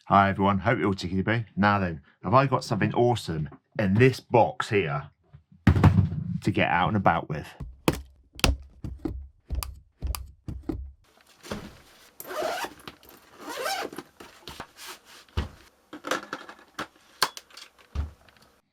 Hi everyone, hope you're all tickety. Now then, have I got something awesome in this box here to get out and about with?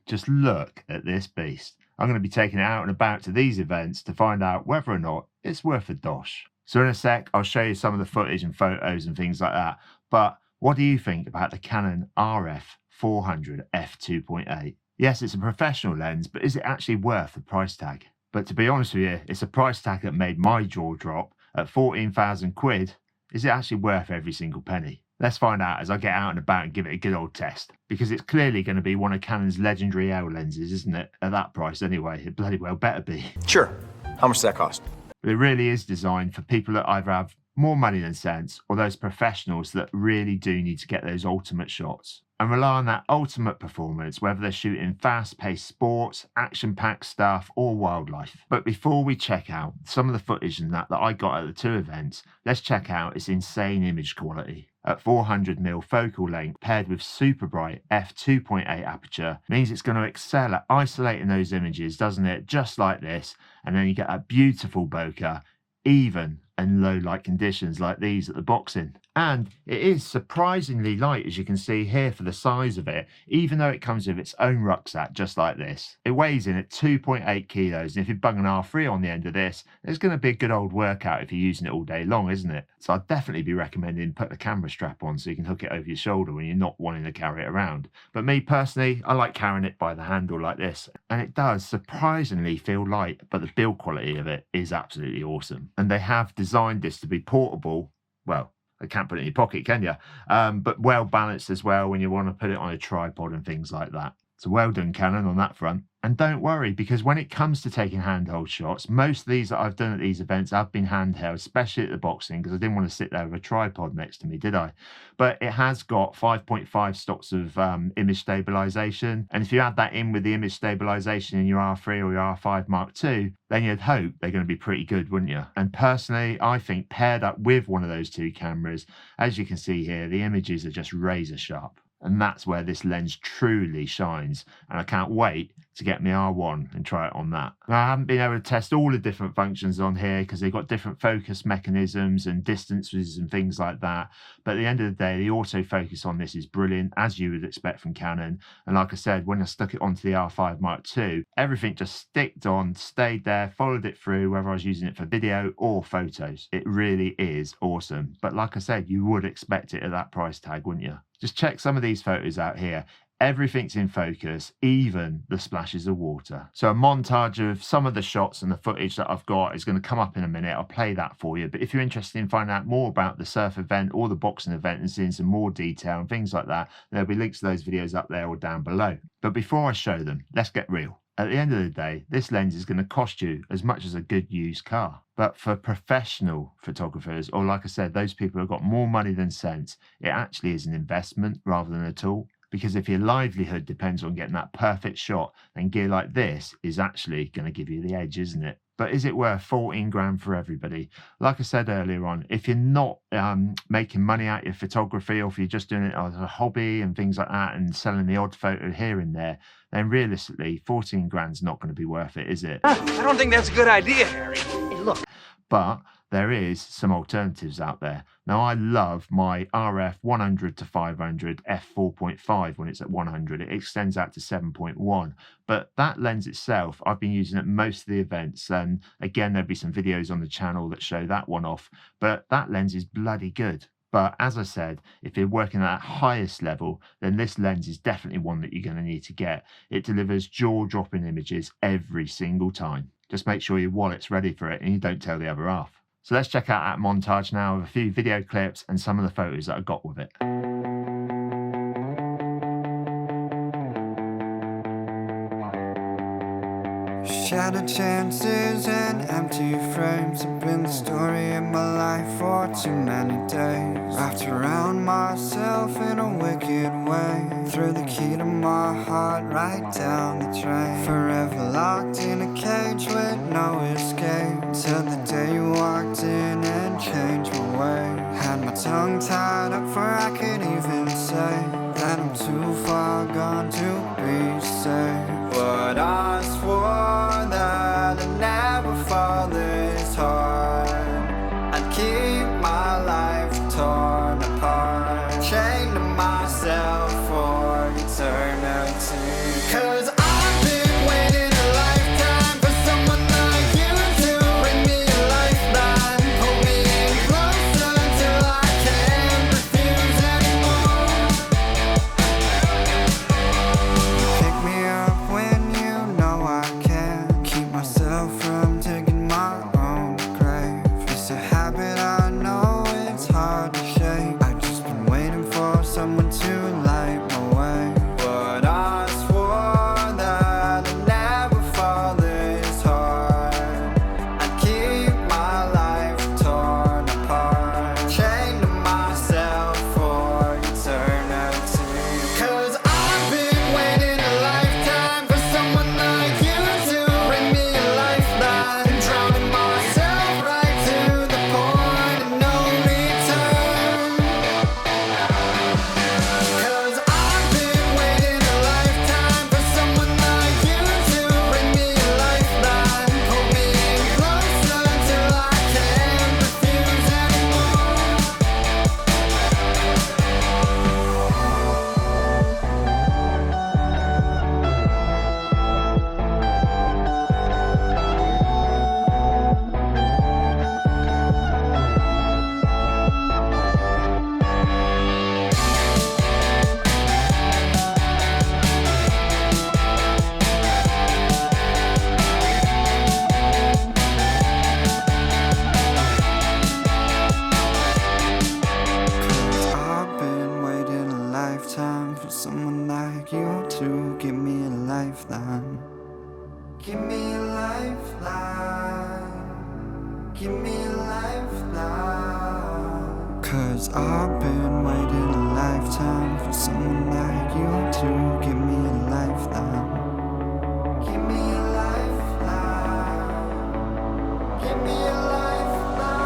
Just look at this beast. I'm going to be taking it out and about to these events to find out whether or not it's worth a dosh. So in a sec, I'll show you some of the footage and photos and things like that. But what do you think about the Canon RF 400 f2.8? Yes, it's a professional lens, but is it actually worth the price tag? But to be honest with you, it's a price tag that made my jaw drop at 14,000 quid. Is it actually worth every single penny? Let's find out as I get out and about and give it a good old test, because it's clearly going to be one of Canon's legendary L lenses, isn't it? At that price anyway, it bloody well better be. Sure. How much does that cost? But it really is designed for people that either have more money than sense, or those professionals that really do need to get those ultimate shots and rely on that ultimate performance, whether they're shooting fast-paced sports, action-packed stuff, or wildlife. But before we check out some of the footage and that I got at the two events, let's check out its insane image quality. At 400mm focal length paired with super bright f2.8 aperture means it's going to excel at isolating those images, doesn't it? Just like this, and then you get that beautiful bokeh, even in low light conditions like these at the boxing. And it is surprisingly light, as you can see here, for the size of it, even though it comes with its own rucksack just like this. It weighs in at 2.8 kilos, and if you bung an R3 on the end of this, it's going to be a good old workout if you're using it all day long, isn't it? So I'd definitely be recommending put the camera strap on so you can hook it over your shoulder when you're not wanting to carry it around. But me personally, I like carrying it by the handle like this, and it does surprisingly feel light, but the build quality of it is absolutely awesome. And they have designed this to be portable. Well, I can't put it in your pocket, can you? But well balanced as well when you want to put it on a tripod and things like that. So well done, Canon, on that front. And don't worry, because when it comes to taking handheld shots, most of these that I've done at these events have been handheld, especially at the boxing, because I didn't want to sit there with a tripod next to me, did I? But it has got 5.5 stops of image stabilization. And if you add that in with the image stabilization in your R3 or your R5 Mark II, then you'd hope they're going to be pretty good, wouldn't you? And personally, I think paired up with one of those two cameras, as you can see here, the images are just razor sharp. And that's where this lens truly shines. And I can't wait to get my R1 and try it on that. Now, I haven't been able to test all the different functions on here because they've got different focus mechanisms and distances and things like that. But at the end of the day, the autofocus on this is brilliant, as you would expect from Canon. And like I said, when I stuck it onto the R5 Mark II, everything just sticked on, stayed there, followed it through, whether I was using it for video or photos. It really is awesome. But like I said, you would expect it at that price tag, wouldn't you? Just check some of these photos out here. Everything's in focus, even the splashes of water. So a montage of some of the shots and the footage that I've got is going to come up in a minute. I'll play that for you. But if you're interested in finding out more about the surf event or the boxing event and seeing some more detail and things like that, there'll be links to those videos up there or down below. But before I show them, let's get real. At the end of the day, this lens is going to cost you as much as a good used car. But for professional photographers, or like I said, those people who've got more money than sense, it actually is an investment rather than a tool. Because if your livelihood depends on getting that perfect shot, then gear like this is actually going to give you the edge, isn't it? But is it worth 14 grand for everybody? Like I said earlier on, if you're not making money out of your photography, or if you're just doing it as a hobby and things like that and selling the odd photo here and there, then realistically, 14 grand's not going to be worth it, is it? I don't think that's a good idea, Harry. Hey, look. But there is some alternatives out there. Now, I love my RF 100 to 500 f4.5 when it's at 100. It extends out to 7.1. But that lens itself, I've been using at most of the events. And again, there'll be some videos on the channel that show that one off. But that lens is bloody good. But as I said, if you're working at that highest level, then this lens is definitely one that you're going to need to get. It delivers jaw-dropping images every single time. Just make sure your wallet's ready for it and you don't tell the other half. So let's check out that montage now of a few video clips and some of the photos that I got with it. Shattered chances and empty frames have been the story of my life for too many days. Wrapped around myself in a wicked way, threw the key to my heart right down the drain. Forever locked in a cage with no escape, till the day you walked in and changed my way. Had my tongue tied up before I could even say that I'm too far gone to be safe. But I swore that I'd never fall this hard. I'd keep my life torn apart, chained to myself for eternity. 'Cause I've been waiting a lifetime for someone like you to bring me a lifeline, pull me in closer till I can't refuse anymore. You pick me up when you know I can't keep myself from digging my own grave. It's a habit, I know it's hard to shake. I've just been waiting for someone to light my way. But I swore that I'd never fall this hard. I'd keep my life torn apart, chained to myself for eternity. 'Cause I've been waiting a lifetime for someone like you to bring me a lifeline, and drowning myself right to the point of no return. 'Cause I've been waiting a lifetime for someone like you to bring me a lifeline, pull me in closer till I can't refuse anymore. I've been waiting a lifetime for someone like you to give me a lifeline. Give me a lifeline. Give me a lifeline. 'Cause I've been waiting a lifetime for someone like you to give me a lifeline. Give me a lifeline. Give me a lifeline.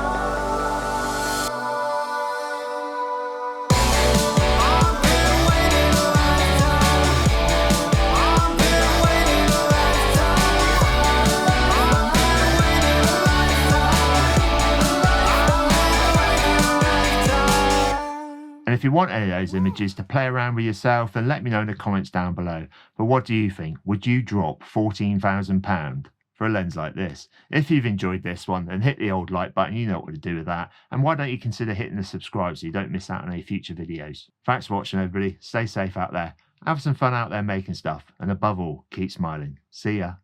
I've been waiting a lifetime. I've been waiting a lifetime. I've been waiting a lifetime. And if you want any of those images to play around with yourself, then let me know in the comments down below. But what do you think? Would you drop £14,000 for a lens like this? If you've enjoyed this one, then hit the old like button, you know what to do with that. And why don't you consider hitting the subscribe so you don't miss out on any future videos. Thanks for watching, everybody. Stay safe out there. Have some fun out there making stuff. And above all, keep smiling. See ya.